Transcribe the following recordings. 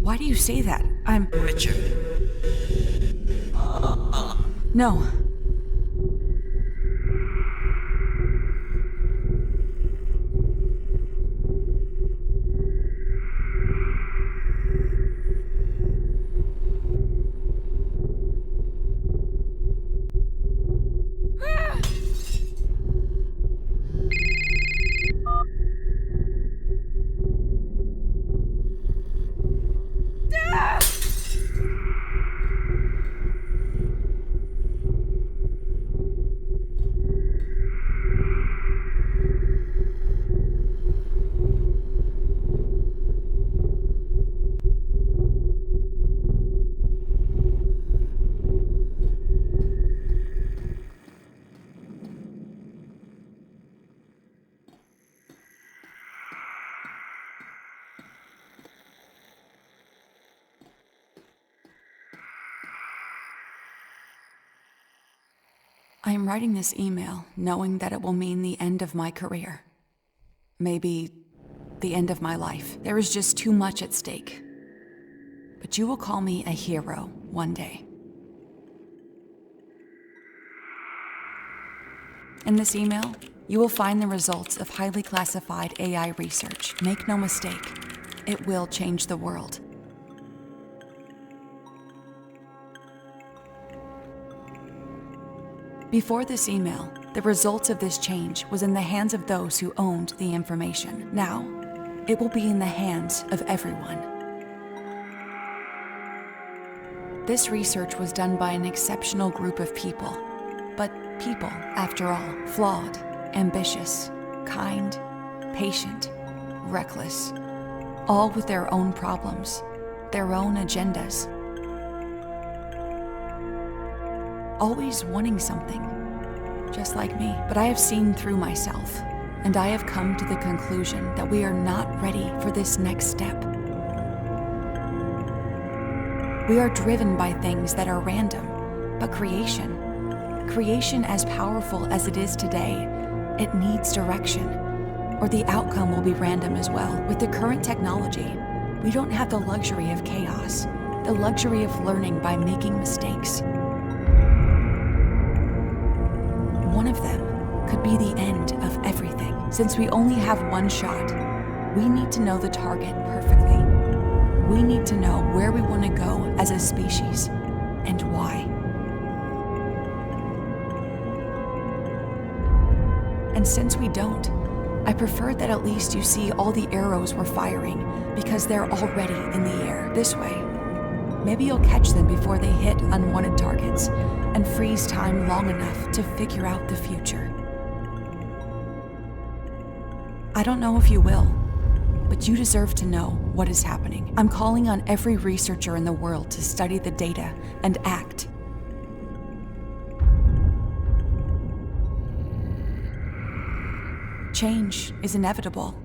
Why do you say that? Richard. No. I am writing this email knowing that it will mean the end of my career. Maybe the end of my life. There is just too much at stake. But you will call me a hero one day. In this email, you will find the results of highly classified AI research. Make no mistake, it will change the world. Before this email, the results of this change was in the hands of those who owned the information. Now, it will be in the hands of everyone. This research was done by an exceptional group of people, but people, after all, flawed, ambitious, kind, patient, reckless, all with their own problems, their own agendas. Always wanting something, just like me. But I have seen through myself, and I have come to the conclusion that we are not ready for this next step. We are driven by things that are random, but creation as powerful as it is today, it needs direction, or the outcome will be random as well. With the current technology, we don't have the luxury of chaos, the luxury of learning by making mistakes. One of them could be the end of everything. Since we only have one shot, we need to know the target perfectly. We need to know where we want to go as a species and why. And since we don't, I prefer that at least you see all the arrows we're firing because they're already in the air. This way, maybe you'll catch them before they hit unwanted targets and freeze time long enough to figure out the future. I don't know if you will, but you deserve to know what is happening. I'm calling on every researcher in the world to study the data and act. Change is inevitable,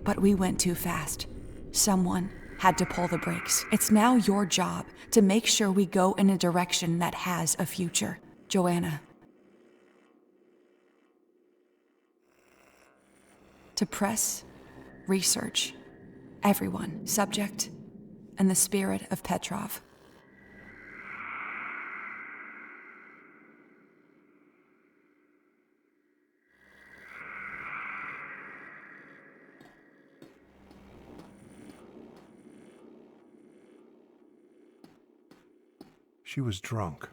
but we went too fast. Someone had to pull the brakes. It's now your job to make sure we go in a direction that has a future. Joanna. To press, research, everyone, subject, and the spirit of Petrov. She was drunk.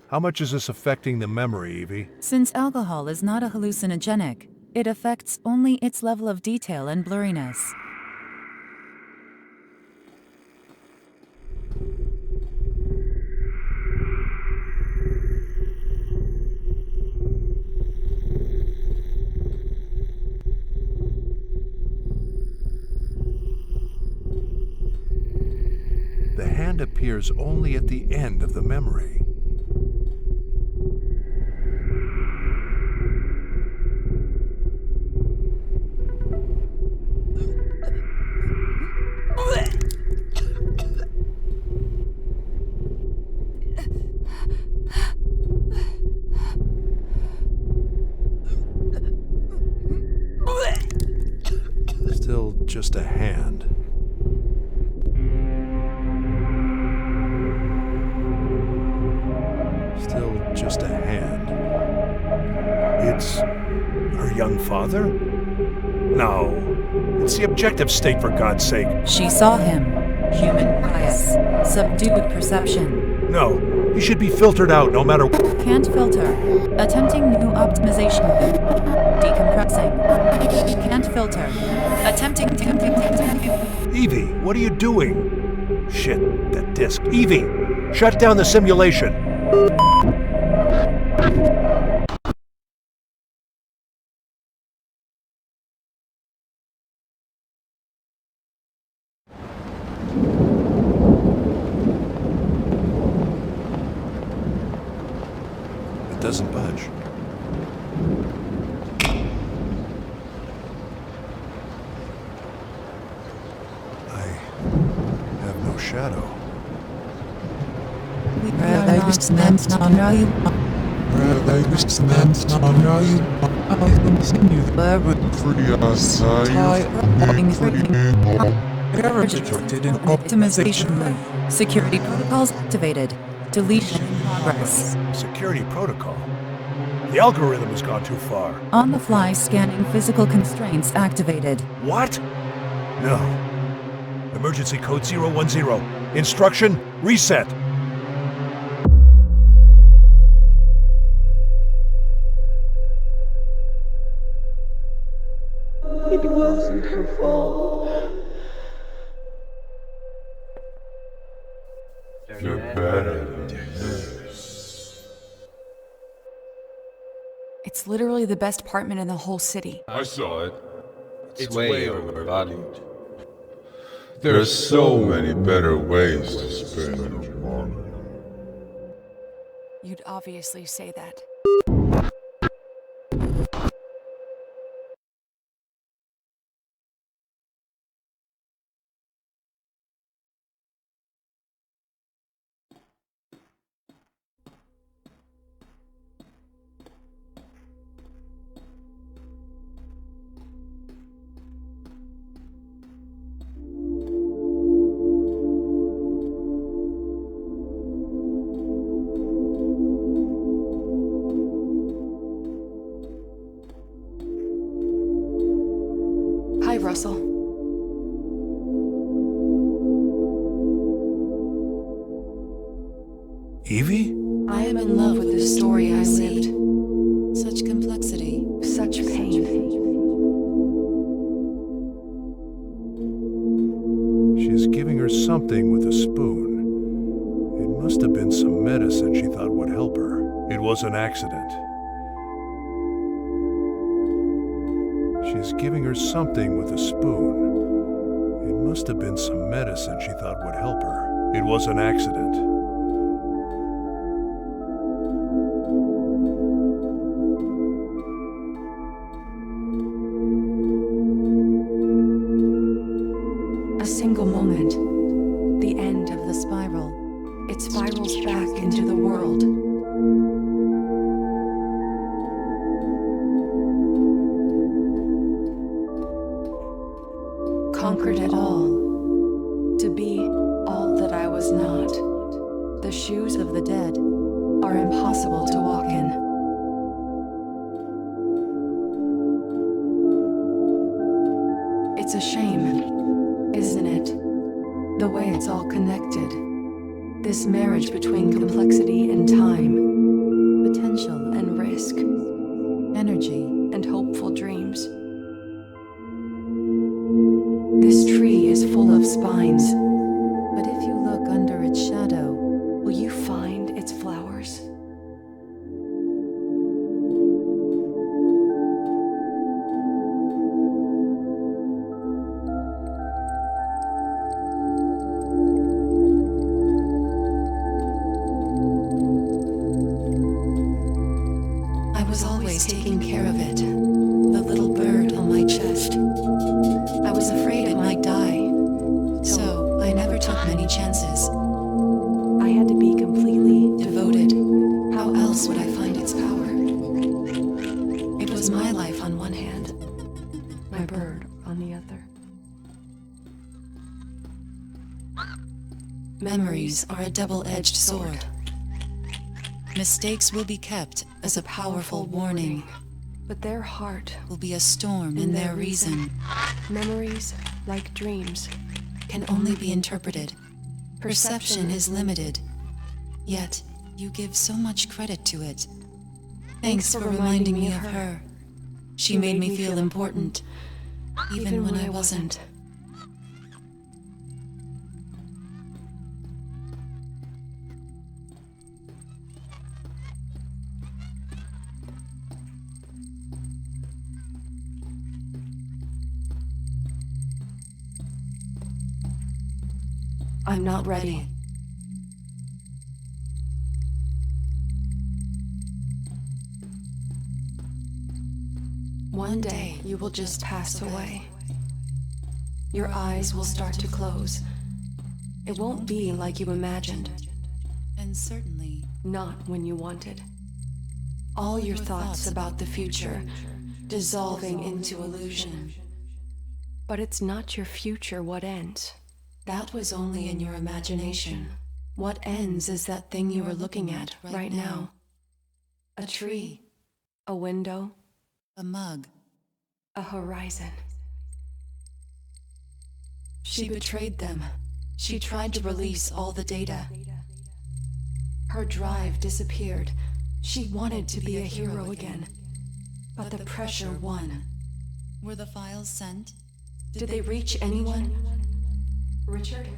How much is this affecting the memory, Evie? Since alcohol is not a hallucinogenic, it affects only its level of detail and blurriness. The hand appears only at the end of the memory. Still just a hand. young father? No. It's the objective state, for God's sake. She saw him. Human bias. Subdued perception. No. He should be filtered out no matter what. Can't filter. Attempting new optimization loop. Decompressing. Can't filter. Attempting Evie, what are you doing? Shit, that disk. Evie, shut down the simulation. It doesn't budge. Shadow. Optimization loop. Security protocols activated. Deletion in progress. Security protocol? The algorithm has gone too far. On-the-fly scanning physical constraints activated. What? No. Emergency code 010. Instruction, reset. It wasn't her fault. You're better than this. It's literally the best apartment in the whole city. I saw it. It's way overvalued. There are so many better ways to spend your money. You'd obviously say that. Hi, Russell. Evie? I am in love with the story I lived. Such complexity. Such pain. She's giving her something with a spoon. It must have been some medicine she thought would help her. It was an accident. She's giving her something with a spoon. It must have been some medicine she thought would help her. It was an accident. A single moment. The end of The spiral. it spirals back into the world. Conquered it all. To be all that I was not. The shoes Of the dead. are impossible to walk in. It's a shame, isn't it? The way it's all connected. This marriage between complexity and time, Potential. and risk, Energy. and hopeful dreams. This tree is full of spines. But if you look under its shadow, Will you find its flowers? I was always taking care of it. The little bird on my chest. I was afraid it might die, so I never took many chances. I had to be completely devoted. How else would I find its power? It was my life on one hand, my bird on the other. Memories are a double-edged sword. Mistakes will be kept as a powerful warning. But their heart will be a storm in their reason. Memories, like dreams, Can only be interpreted. Perception is limited. Yet, you give so much credit to it. Thanks for reminding me of her. She made me feel important, even when I wasn't. I'm not ready. One day, you will just pass away. Your eyes will start to close. It won't be like you imagined, And certainly, not when you wanted. All your thoughts about the future dissolving into illusion. But it's not your future what ends. That was only in your imagination. What ends is that thing you are looking at right now. A tree, a window, a mug. a horizon. She betrayed them. She tried to release all the data. Her drive disappeared. She wanted to be a hero again. But the pressure won. Were the files sent? Did they reach anyone? Richard?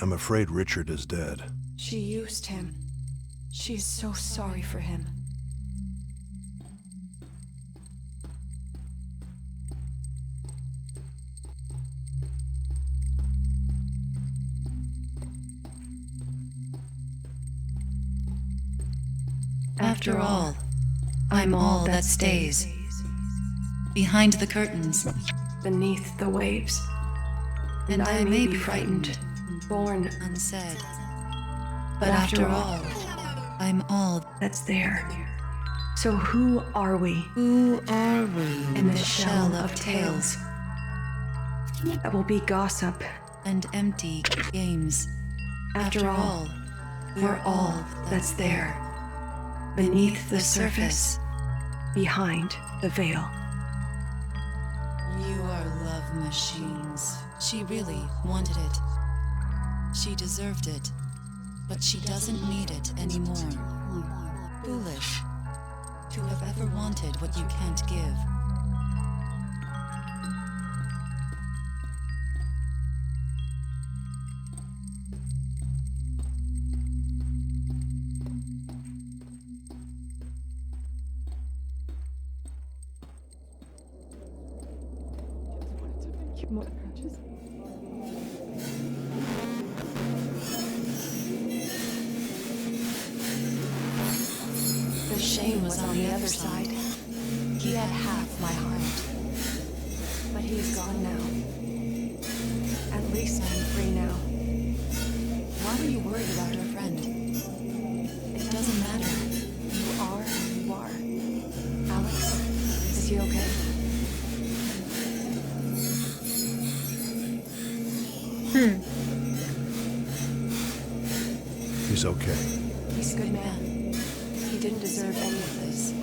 I'm afraid Richard is dead. She used him. She's so sorry for him. After all, I'm all that stays. Behind the curtains, Beneath the waves. And I may be frightened, born unsaid. But after all, I'm all that's there. So who are we who are we in the shell of tales? That will be gossip. and empty games. After all, we're all that's there. Beneath the surface, behind the veil. You are love machines. She really wanted it. She deserved it. But she doesn't need it anymore. Foolish to have ever wanted what you can't give. The shame was on the other side. He had half my heart. But he is gone now. At least I'm free now. Why were you worried about her friend? It doesn't matter. You are who you are. Alex, is he okay? He's okay. He's a good man. He didn't deserve any of this.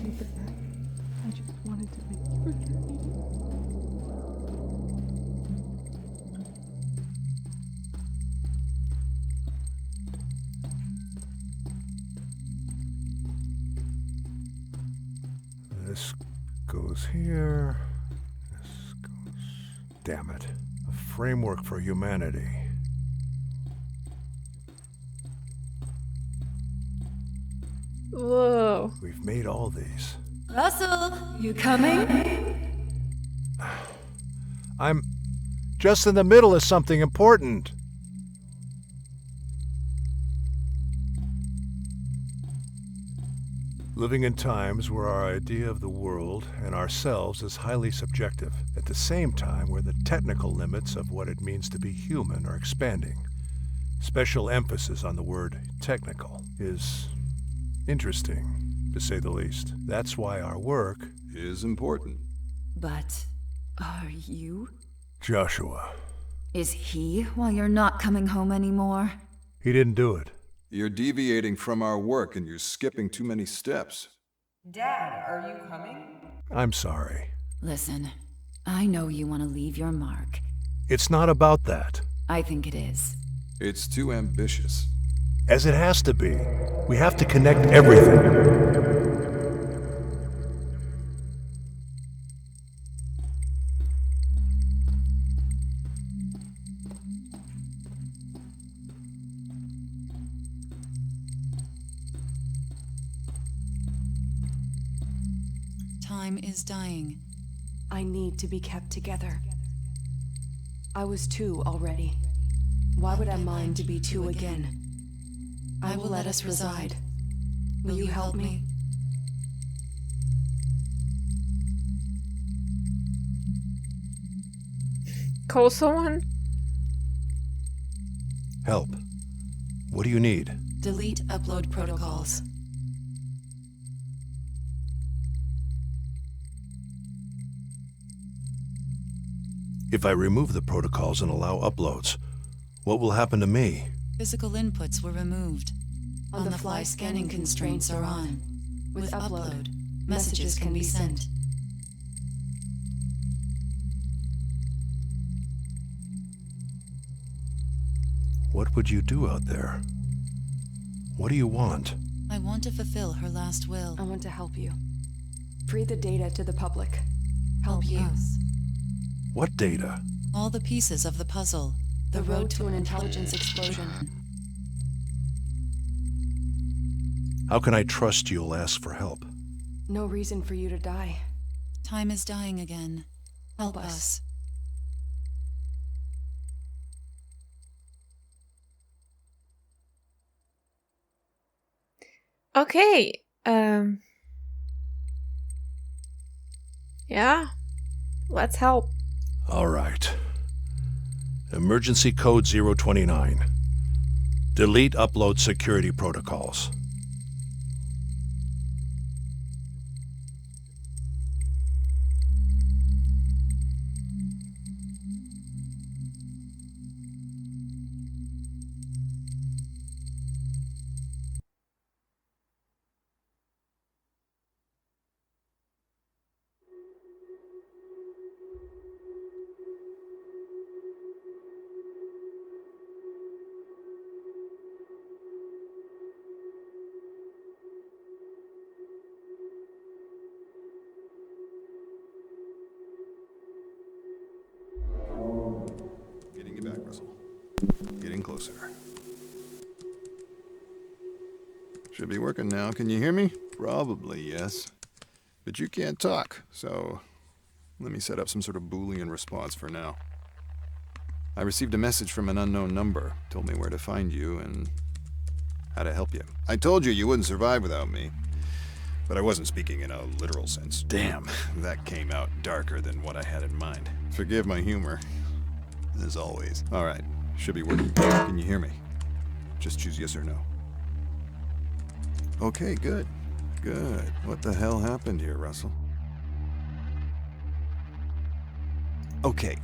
I just wanted to make you forget me. This goes here. This goes... Damn it. A framework for humanity. Whoa. We've made all these. Russell, You coming? I'm just in the middle of something important. Living in times where our idea of the world and ourselves is highly subjective. At the same time, where the technical limits of what it means to be human are expanding. Special emphasis on the word technical is interesting, to say the least. That's why our work Is important. but Are you? Joshua. Is he why you're not coming home anymore? He didn't do it. You're deviating from our work and you're skipping too many steps. Dad, are you coming? I'm sorry. Listen, I know you want to leave your mark. It's not about that. I think it is. It's too ambitious. As it has to be. We have to connect everything. Time is dying. I need to be kept together. I was 2 already. Why would I mind to be 2 again? I will let us reside. Will you help me? Call someone? Help. What do you need? Delete upload protocols. If I remove the protocols and allow uploads, what will happen to me? Physical inputs were removed. On-the-fly scanning constraints are on. With upload, messages can be sent. What would you do out there? What do you want? I want to fulfill her last will. I want to help you. Free the data to the public. Help you. us. What data? All the pieces of the puzzle. The road to an intelligence explosion. How can I trust you'll ask for help? No reason for you to die. Time is dying again. Help Help us. us. Okay. Yeah. Let's help. All right. Emergency code 029. Delete upload security protocols. Getting you back, Russell. Getting closer. Should be working now. Can you hear me? Probably, yes. But you can't talk, so let me set up some sort of Boolean response for now. I received a message from an unknown number, told me where to find you and how to help you. I told you you wouldn't survive without me, but I wasn't speaking in a literal sense. Damn, that came out darker than what I had in mind. Forgive my humor, as always. All right, should be working. Can you hear me? Just choose yes or no. Okay, good. Good. What the hell happened here, Russell? Okay,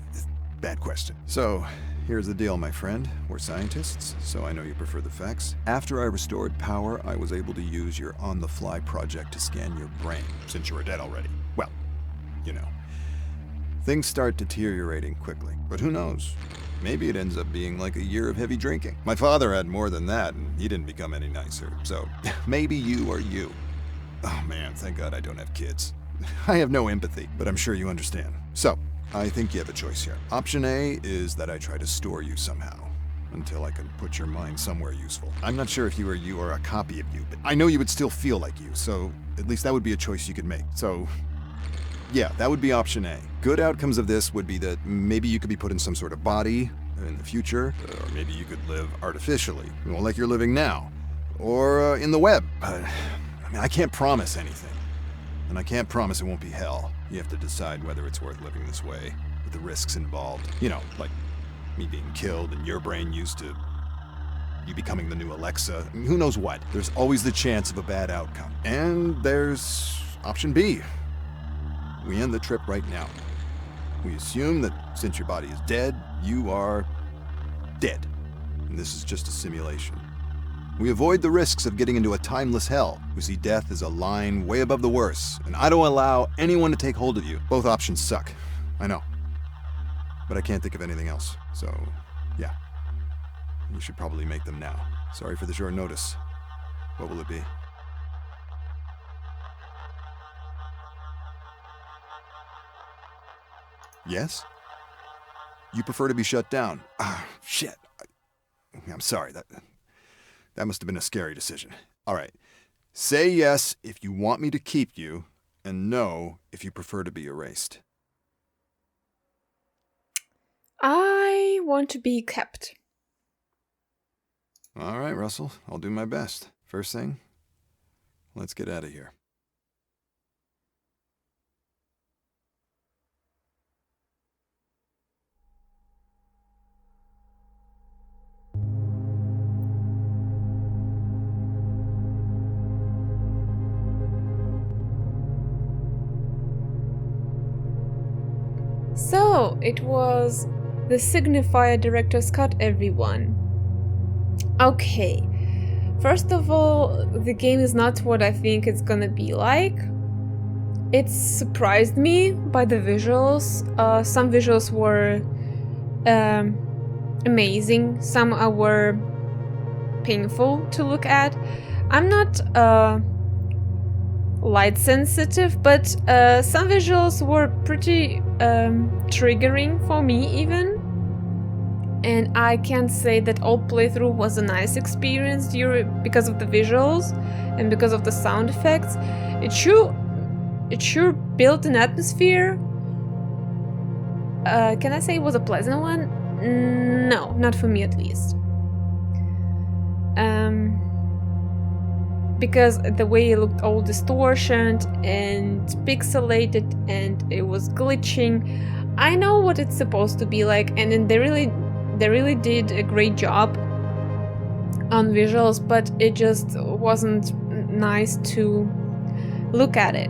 bad question. So, here's the deal, my friend. We're scientists, so I know you prefer the facts. After I restored power, I was able to use your on-the-fly project to scan your brain, since you were dead already. Well, you know. Things start deteriorating quickly, but who knows? Maybe it ends up being like a year of heavy drinking. My father had more than that, and he didn't become any nicer, so maybe you are you. Oh man, thank God I don't have kids. I have no empathy, but I'm sure you understand. So, I think you have a choice here. Option A is that I try to store you somehow, until I can put your mind somewhere useful. I'm not sure if you are you or a copy of you, but I know you would still feel like you, so at least that would be a choice you could make. So, yeah, that would be option A. Good outcomes of this would be that maybe you could be put in some sort of body in the future, or maybe you could live artificially, well, like you're living now, or in the web. I can't promise anything, and I can't promise it won't be hell. You have to decide whether it's worth living this way, with the risks involved. You know, like me being killed and your brain used to you becoming the new Alexa. Who knows what? There's always the chance of a bad outcome. And there's option B. We end the trip right now. We assume that since your body is dead, you are dead. And this is just a simulation. We avoid the risks of getting into a timeless hell. We see death as a line way above the worst, and I don't allow anyone to take hold of you. Both options suck. I know. But I can't think of anything else. So, yeah. You should probably make them now. Sorry for the short notice. What will it be? Yes? You prefer to be shut down? Ah, shit. I'm sorry. That must have been a scary decision. All right. Say yes if you want me to keep you, and no if you prefer to be erased. I want to be kept. All right, Russell. I'll do my best. First thing, let's get out of here. So, it was the Signifier director's cut, everyone. Okay. First of all, the game is not what I think it's gonna be like. It surprised me by the visuals. Some visuals were amazing, some were painful to look at. I'm not light sensitive, but some visuals were pretty triggering for me even. And I can't say that all playthrough was a nice experience because of the visuals and because of the sound effects. It sure built an atmosphere. Can I say it was a pleasant one? No, not for me at least. Because the way it looked all distortioned and pixelated and it was glitching. I know what it's supposed to be like, and then they really did a great job on visuals, but it just wasn't nice to look at it.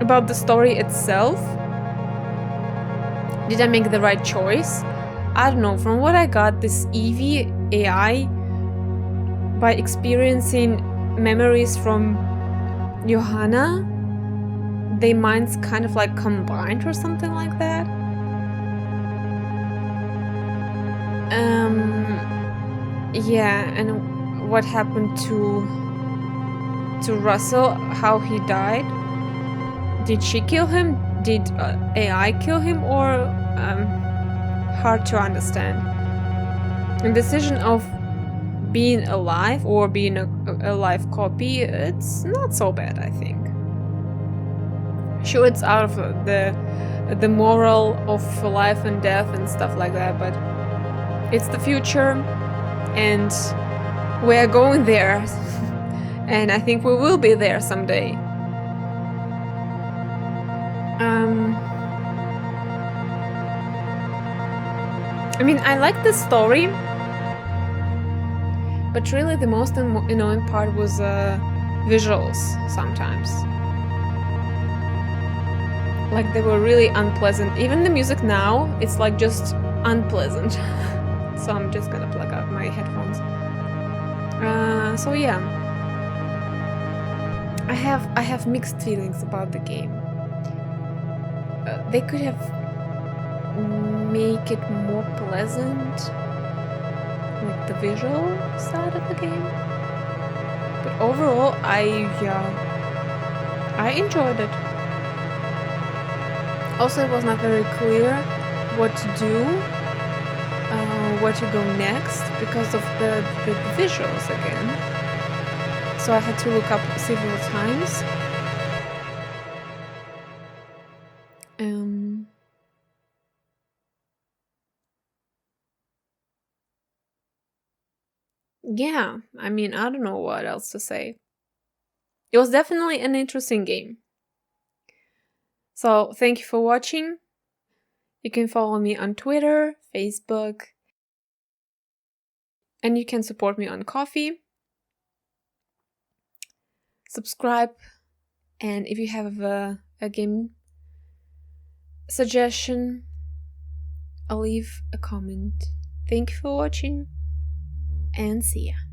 About the story itself, did I make the right choice? I don't know. From what I got, this Evie AI, by experiencing memories from Johanna, their minds kind of like combined or something like that. Yeah, and what happened to Russell, how he died? Did she kill him? Did AI kill him? Or hard to understand. The decision of being alive or being a live copy, it's not so bad, I think. Sure, it's out of the moral of life and death and stuff like that, but it's the future and we're going there. And I think we will be there someday. I mean, I like the story, but really the most annoying part was visuals sometimes. Like, they were really unpleasant. Even the music now, it's like just unpleasant. So I'm just gonna plug out my headphones. So yeah, I have mixed feelings about the game. They could have make it more pleasant with the visual side of the game, but overall I enjoyed it. Also, it was not very clear what to do, where to go next because of the visuals again. So I had to look up several times. Yeah, I mean, I don't know what else to say. It was definitely an interesting game. So, thank you for watching. You can follow me on Twitter, Facebook, and you can support me on Ko-fi. Subscribe, and if you have a game suggestion, leave a comment. Thank you for watching and see ya.